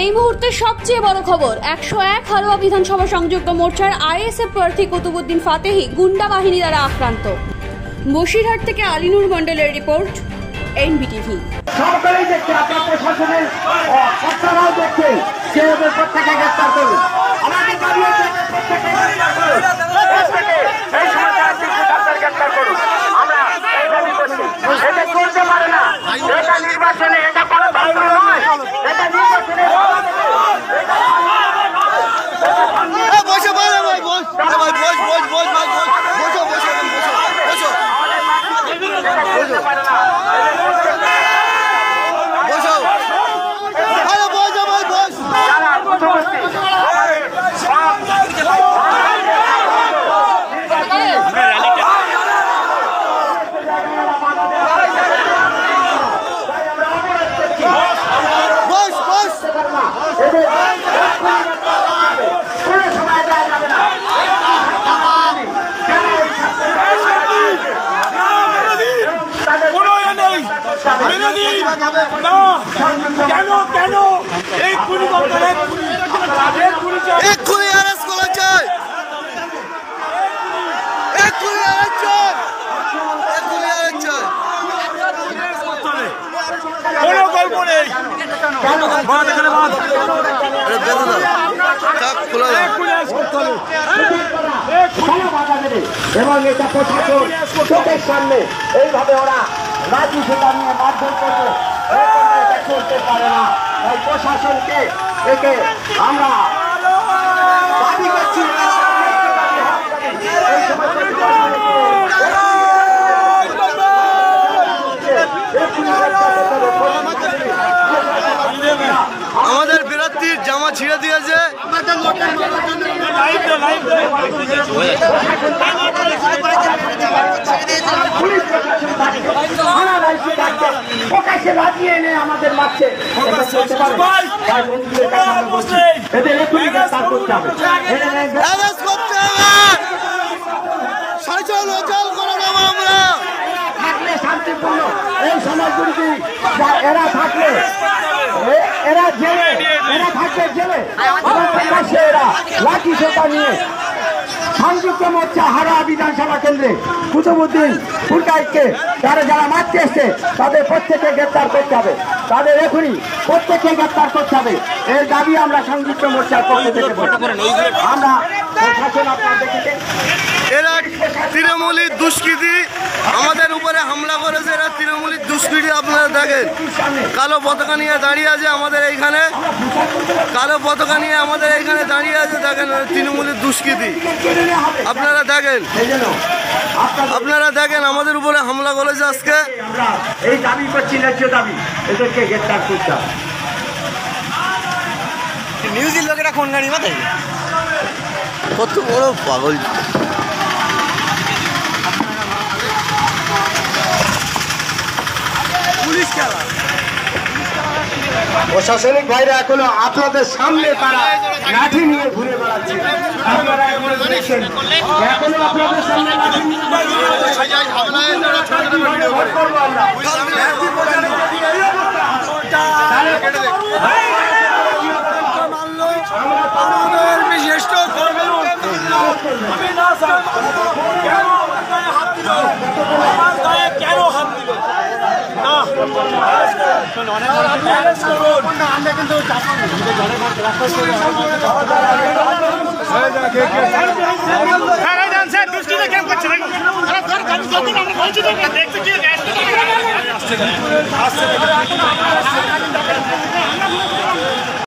এই মুহূর্তে সবচেয়ে বড় খবর 101 হারোয়া বিধানসভা সংযুক্ত মোর্চার আইএসএফ প্রার্থী কুতুবুদ্দিন ফাতেহি গুন্ডা বাহিনী দ্বারা আক্রান্ত। বসিরহাট থেকে আলিনুর মন্ডলের রিপোর্ট, এনবিটিভি। সরকারই দেখছে, আপনার প্রশাসনের সরকারও দেখছে, যে ওদের প্রত্যেকে গ্রেফতার করুন। আমাদের দাবি হচ্ছে প্রত্যেকে গ্রেফতার করুন, এই সময় গ্রেফতার করুন। আমরা এই দাবি করছি, এটা করতে পারে না, এটা নির্বাচনে, এটা কোনো ধর্ম নয়, এটা নির্বাচনে এবং এটা প্রশাসন চোখের সামনে এইভাবে ওরা লাঠি সোটা নিয়ে মারধর করবে, এটা চলতে পারে না। তাই প্রশাসনকে একে আমরা দাবি করছি, আমাদের বিরোধীর জামা ছিঁড়ে দিয়েছে। প্রকাশে লাগিয়ে এনে আমাদের মারছে, এদের এখনই গ্রেফতার করতে হবে, থাকলে শান্তিপূর্ণ এই সমাজগুলিকে এরা থাকলে এরা জেলে, এরা থাকবে জেলে, প্রকাশ্যে এরা লাঠি সোটা নিয়ে সংযুক্ত মোর্চা হারোয়া বিধানসভা কেন্দ্রে কুতুবুদ্দিন ফুলকাইকে তারা যারা মারতে এসছে তাদের প্রত্যেকে গ্রেপ্তার করতে হবে, তাদের এখনই প্রত্যেককে গ্রেপ্তার করতে হবে। এর দাবি আমরা সংযুক্ত মোর্চার পক্ষ থেকে আমরা প্রশাসন আপনারা দেখেছেন, এরা তৃণমূলী দুষ্কৃতী আমাদের উপরে হামলা করেছে, এরা তৃণমূলী দুষ্কৃতী। আপনারা দেখেন কালো পতাকা নিয়ে দাঁড়িয়ে আছে আমাদের এইখানে, কালো পতাকা নিয়ে আমাদের এইখানে দাঁড়িয়ে আছে। দেখেন তৃণমূলী দুষ্কৃতী, আপনারা দেখেন, আপনারা দেখেন আমাদের উপরে হামলা করেছে আজকে। এই দাবি করছি, ন্যায্য দাবি, এদেরকে গ্রেফতার করতে হবে। নিউজের লোকেরা কোন গাড়ি মাথায় কত বড় পাগল। পুলিশ খেলা প্রশাসনিক ভাইরা এখনো আপনাদের সামনে তারা লাঠি নিয়ে ঘুরে বেড়াচ্ছে, আপনারা এখনো দেখছেন, এখনো আপনাদের সামনে লাঠি নিয়ে